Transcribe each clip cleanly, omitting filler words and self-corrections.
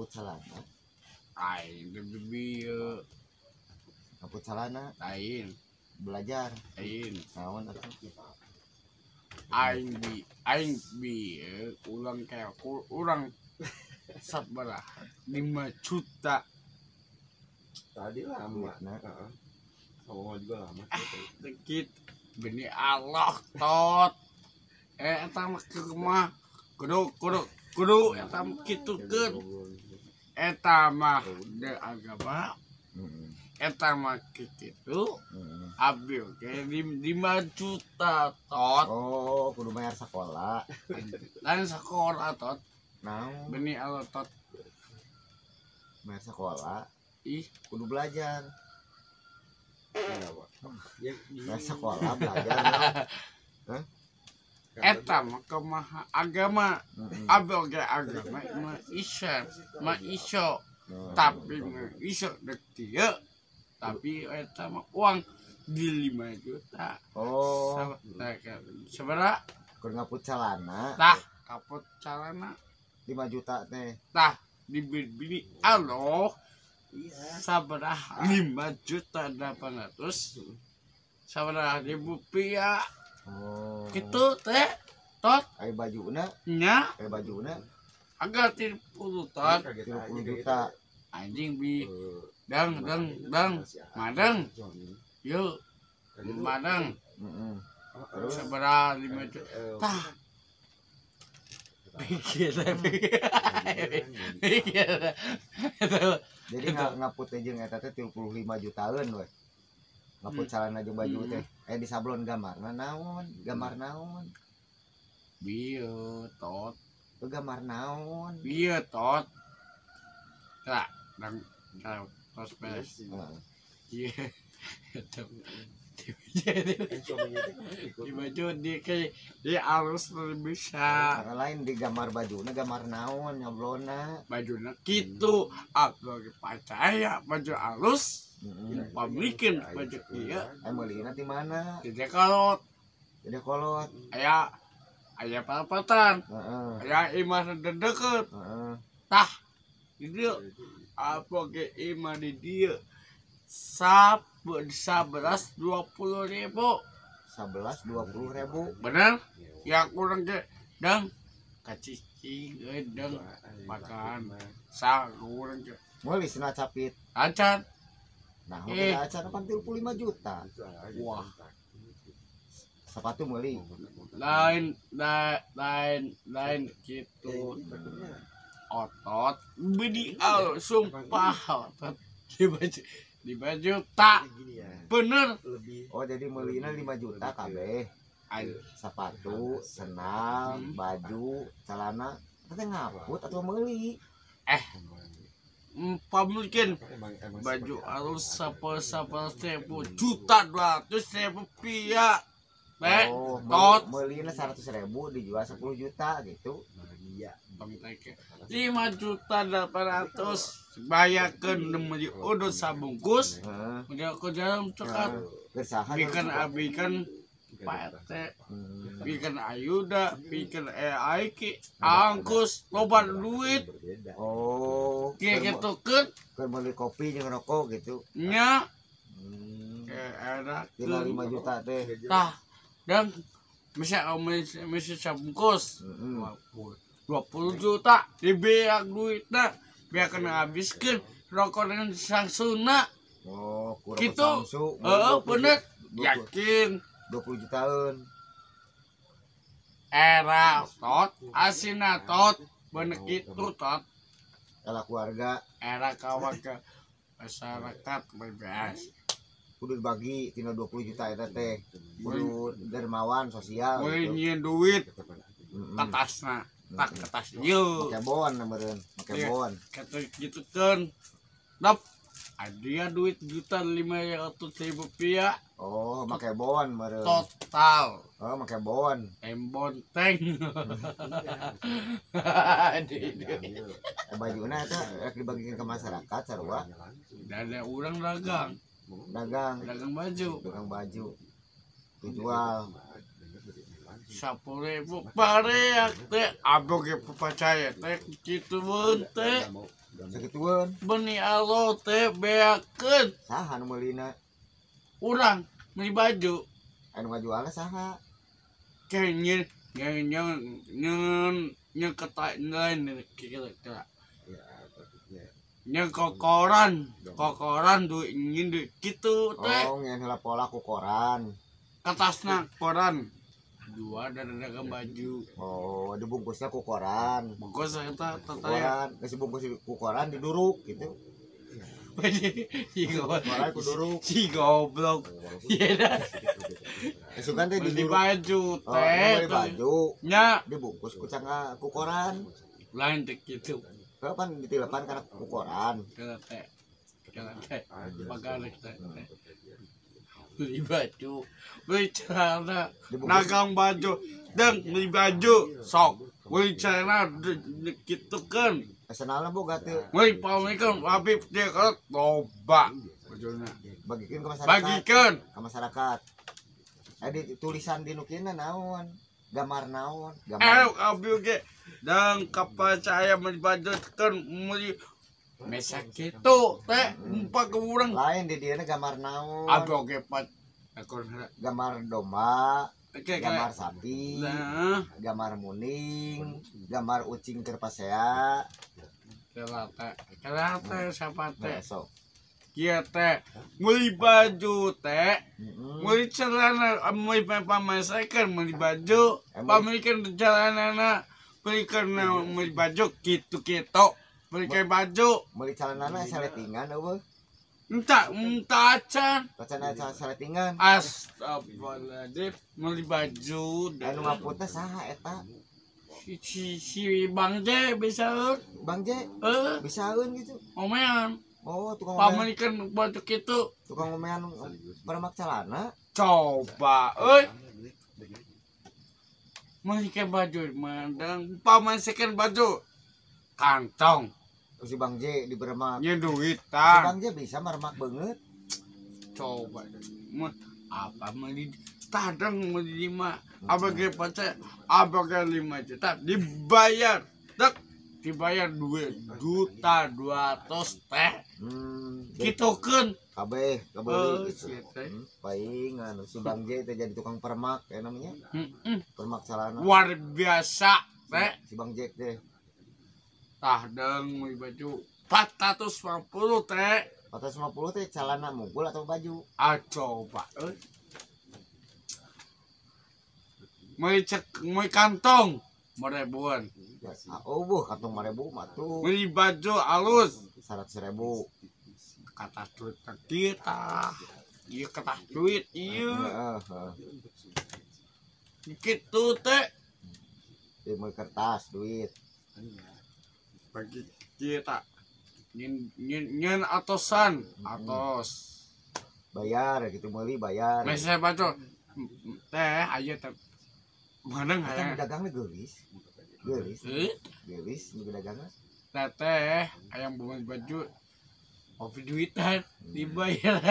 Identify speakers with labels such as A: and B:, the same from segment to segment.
A: ngaput salana.
B: Aing bieu
A: Ngaput salana
B: lain
A: belajar.
B: naon
A: Naon atuh?
B: aing bi ulang kayak urang sabaraha 5 juta
C: Tadi lama.
A: Nah.
C: Ngomong juga lama.
B: dikit beni Allah tot eta mah kumaha kudu eta mah kitukeun eta mah de agama eta mah kitu abdi oge 5 juta tot
A: Oh, kudu bayar sekolah.
B: dan sekolah tot
A: Naon?
B: beni Allah tot
A: Bayar sekolah,
B: ih
A: kudu belajar.
C: Kenapa? Ya,
A: Bayar sekolah belajar. naon?
B: eta mah kumaha agama abdi oge agama mah isya mah iso tapi mah iso dek dieu tapi eta mah uang di 5 juta
A: Oh,
B: sabaraha
A: kudu ngaput salana
B: tah kaput calana
A: 5 juta teh.
B: tah dibeli aloh sabaraha 5 juta 800 sabaraha ribu rupiah
A: Oh.
B: gitu teh tot
A: Aya bajuna,
B: nya agak 30 tot
A: 30 juta.
B: anjing bi dang madang yuk madang
A: Terus
B: sabaraha 5 juta tah pikir
A: jadi ngaput teh jeung eta teh 35 jutaan we. Ngaput salana jeung baju teh. Di sablon gambarna naon? Gambar naon?
B: bieu tot
A: Itu gambar naon?
B: bieu tot tak dang tos beres
A: Heeh.
B: iya di baju di arus bisa
A: Cara lain di gambar bajuna gambar naon nyablona.
B: bajunya gitu aku lagi percaya baju alus pabrikin baju iya
A: Meulina di mana?
B: tidak kalau
A: Jadi kolot.
B: ayah palpatan
A: Heeh.
B: ayah imah deket
A: Heeh.
B: tah di dia apa ke imah di dia sabelas 20.000
A: 11-20 ribu.
B: bener ya kurang ke dang kacicing dang makan sa kurang ke
A: Meuli cenah capit.
B: acan
A: Nah,
B: Eh.
A: udah acara 35 juta.
B: wah
A: Sepatu meuli.
B: lain gitu otot bedi al sumpah otot di baju tak bener
A: Oh, jadi meulina 5 juta kabeh. Sepatu, sendal, baju, celana. Teh ngaput atau meuli?
B: mungkin baju alus sapel 1.200.000 rupiah
A: Oh,
B: tot
A: meulina 100.000 dijual 10 juta gitu.
B: 5.800.000 bayarkan demi udut sabungkus
A: Heeh.
B: udah ke dalam cekat
A: Bersaha
B: bikin abikan PT bikin ayuda bikin aiki angkus loba duit
A: Oh,
B: kayak gitu kan
A: keur meuli kopi jeung rokok gitu.
B: nya
A: Hmm.
B: enak
A: Tina 5 juta teh.
B: tah dan misi sabungkus
A: Heeh.
B: 20 juta dibiak duitnya biar kena habiskan rokok dengan sangsuna
A: Oh, kurang
B: gitu
A: Samsu.
B: bener
A: 20
B: yakin
A: 20 jutaan.
B: era tot asina tot bener gitu tot
A: Kalau keluarga
B: era kawan ke masyarakat bebas
A: kudu dibagi tina 20 juta eta teh. Kudu dermawan sosial.
B: boleh
A: gitu.
B: nyian duit
A: Mm-mm.
B: kertasna tak kertas yuk
A: Make bon meureun, make
B: Iya.
A: bon.
B: kata gitu kan dap ada duit 1.500.000 rupiah
A: Oh, make bon meureun.
B: total
A: Oh, make bon.
B: embonteng
A: Bajuna eta rek dibagikan ke masyarakat sarua.
B: dan ada orang dagang baju
A: dagang baju. Dijual.
B: 10.000 pareak teh abog ge percaya teh kitu beun teh
A: sakituan
B: Beni alo teh beakeun
A: saha nu meulina
B: urang beli baju
A: anu ngajualna saha
B: kayaknya yang kata lain kira-kira yang kokoran duit ingin duit gitu teh
A: oh ngen heula pola ku koran
B: atasna koran dua dan dagang baju
A: oh dibungkusnya ku koran
B: bungkus eta
A: ku
B: tataya
A: koran geus dibungkus ku koran diduruk gitu koran ku duruk
B: si goblok iya dah
A: sugan teh
B: beli
A: diduruk
B: baju
A: oh
B: teh
A: beli baju
B: nya
A: dibungkus ku cangga ku koran
B: lain teh gitu
A: kapan ditilepan karena ku koran
B: kena teh pagarik teh beli baju beli celana dagang baju dan beli baju sok beli celana gitu kan
A: personalna boga teu
B: beli pamikan Habib dia kan loba bajuna
A: bagikeun ke masyarakat
B: bagikan
A: ke masyarakat di tulisan di nukina naon gambar naon
B: Habib ge dan kapal saya beli baju kan beli mesak gitu teh empat ke urang
A: lain di dieu gambar naon
B: Habib ge pat akor
A: gambar domba
B: oke
A: gambar sapi
B: nah
A: gambar muning gambar ucing keur pasea
B: Kelate siapa teh?
A: sok
B: Iya teh, beli baju teh,
A: heeh
B: beli celana, beli pamasakan, beli baju, pamilikan celana, belikan beli baju, gitu, belikan baju,
A: meuli calanana saletingan eueuh
B: entah acan,
A: bacana saletingan
B: astagfirullahaladzim, beli baju,
A: anu ngaputna saha eta
B: si Bang J bisa,
A: Bang J bisaeun gitu
B: omean,
A: oh tukang omean
B: pamilikan baju gitu,
A: tukang omean peremak celana
B: coba, Melikan baju, mandang pamasikan baju, kantong,
A: si Bang J di peremak
B: nya
A: si
B: duitan,
A: Bang J bisa meremak banget
B: coba, apa meli, tadang meli 5, apa ke pacar, apa ke 5 juta, dibayar, dibayar 2.200.000 teh, gitu kan,
A: kabeh kabeli
B: gitu,
A: paling anu si Bang J teh jadi tukang peremak kayak namanya peremak celana
B: luar biasa, teh.
A: si Bang J teh
B: Tahdang mau baju 450 teh
A: 450 teh celana mukul atau baju
B: coba mau kantong ribuan
A: ya oh buh kantong 5.000 mah tuh
B: beli baju halus
A: 100.000
B: kata duit kita iya kata duit iya gitu teh
A: di kertas duit
B: bagi kita nyen atosan atos
A: bayar gitu meuli bayar
B: mesnya baju teh aja teh mana
A: kan
B: nggak
A: dagangnya gelis nu dagangnya
B: teteh ayam beli baju kopi duitan dibayar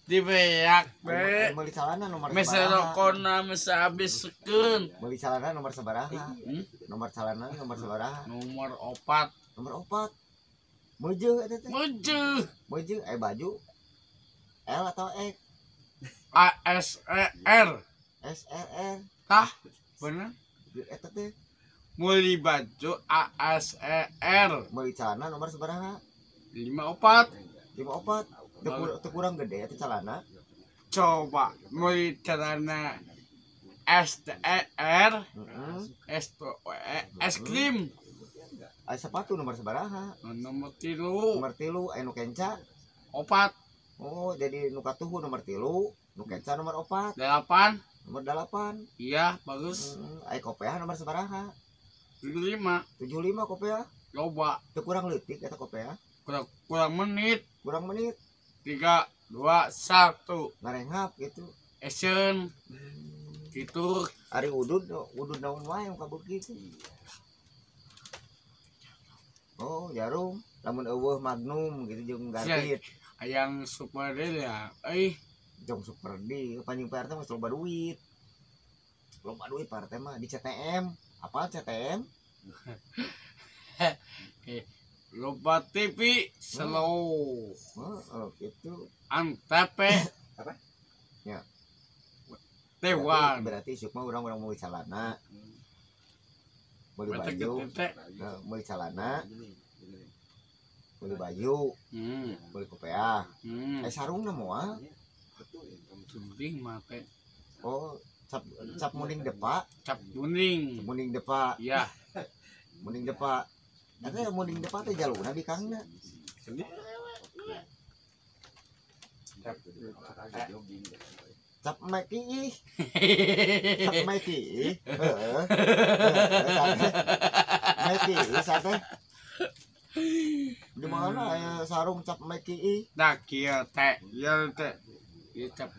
B: dibayar be
A: meuli celana nomor
B: mesa
A: sabaraha
B: rokona mesa habis sekeun
A: meuli celana nomor sabaraha nomor celana nomor sabaraha
B: nomor
A: 4 meujeuh eta teh
B: meujeuh
A: baju L atau X
B: ASER
A: SRR
B: tah bener
A: eta teh
B: meuli baju ASER
A: meuli celana nomor sabaraha
B: 54
A: teu kurang gede eta celana
B: coba meuli celana STR es krim
A: sepatu nomor sabaraha
B: nomor 3
A: nomor 3 anu kenca
B: 4
A: oh jadi nu katuhu nomor 3 nu kenca nomor 4
B: 8
A: nomor 8
B: iya bagus
A: aya kopeah nomor sabaraha
B: 75
A: 75 kopeah
B: coba
A: teu kurang leutik eta kopeah
B: kurang menit 3 2 1
A: ngarenghap gitu
B: action gitu
A: ari udud naon wae ka beuki oh jarum lamun eueuh magnum gitu jeung garpit
B: ayang super ya
A: jong super di panjing PRT mah loba duit PRT mah di CTM apa CTM
B: Lupa TV slow
A: Oh, gitu.
B: antepe
C: Apa?
A: Ya.
B: Tewan
A: Berarti isuk mah orang mau celana, beli
B: mata
A: baju,
B: gede
A: beli celana, beli baju, beli kopiah. Sarung na moal.
B: Turing mate
A: Oh, cap muning depa,
B: cap kuning
A: muning depa,
B: ya
A: muning depa. Ada muning depa teh jaluna bikangna. Cap meki, cap meki, meki, sate. Di mana ya sarung cap meki?
B: dah kia teh ya teh ya cap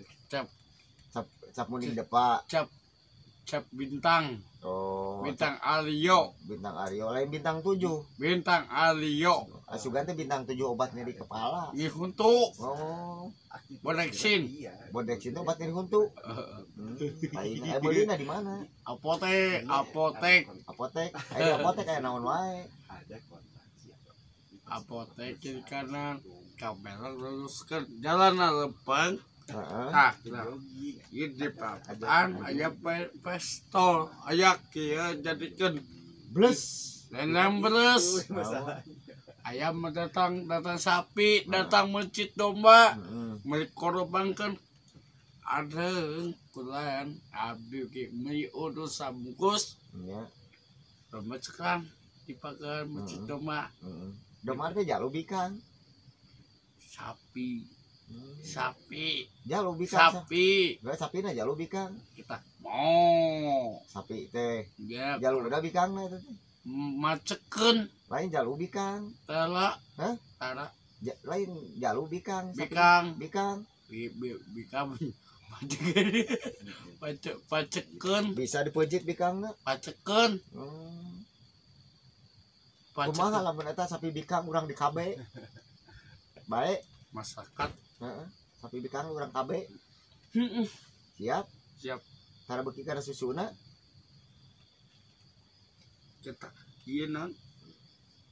A: Muning depa.
B: cap bintang
A: Oh,
B: bintang Alio
A: bintang Aryo lain bintang 7.
B: bintang Alio
A: Asugan teh bintang 7 obat nyeri kepala.
B: ini untuk
A: Oh,
B: Bodeksin
A: bodeksin teh obat nyeri huntu. Aing beulina di mana?
B: apotek
A: Apotek. Aya apotek aya naon wae.
B: apotek kiri kanan kamera luruskan jalan lempeng
A: Heeh.
B: nah ini di papan aya pistol aya kia jadikan
A: Blus.
B: lenang beres ayam datang sapi datang mencit domba mengkorbankan ada kulan abdi ki urus sabungkus
A: Nya.
B: domba sekarang dipakai mencit domba
A: Domar teh jalu bikang.
B: sapi
A: Jalu bikang.
B: sapi
A: Gak sapina jalu bikang.
B: kita mau
A: Sapi teh
B: ya
A: jalu udah bikangna eta teh.
B: macekeun
A: Lain jalu bikang.
B: tela
A: Hah?
B: tara
A: Lain jalu bikang. Sapi.
B: bikang
A: Bikang.
B: bikang pacekeun
A: Bisa dipejit bikangna.
B: pacekeun
A: Kumaha lamun eta sapi bikang urang di KB. Baik.
B: masyarakat
A: Heeh. Sapi bikang urang KB. Siap.
B: siap
A: Tara beuki kana susuna.
B: kita ieu naon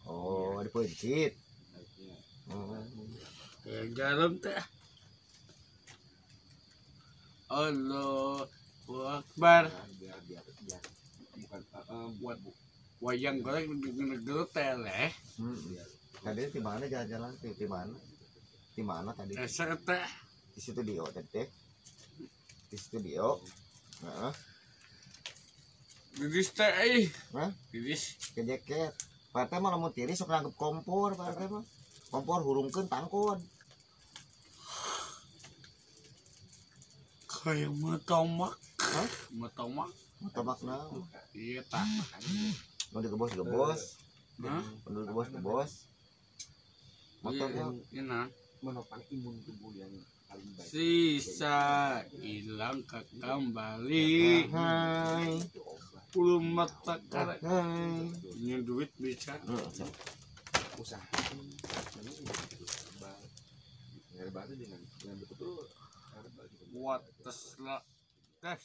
A: Oh, dipejit.
B: ya garam teh Allahu Akbar
C: Bukan buat
B: wayang goreng negara teh
A: Tadi di mana jalan-jalan di mana? Di mana tadi?
B: esa teh
A: Di studio teh. Di studio. Heeh.
B: Didis teh
A: Hah?
B: didis
A: Kejeket. Pak teh mah lamun tiri sok nganggep kompor, Pak teh mah. Kompor hurungkeun tangkon.
B: kayak matomak
A: Hah?
B: matomak
A: Tomak naon?
B: iya tak
A: Mau digebos-gebos.
B: Hah?
A: Mau digebos-gebos. Motornya
B: ini
C: menopang imun tubuh yang paling baik.
B: sisa hilang kembali
A: hai.
B: puluh mata karek
A: Hai.
B: punya duit bisa
C: Usaha herbal dengan betul-betul herbal gitu.
B: buat tes tes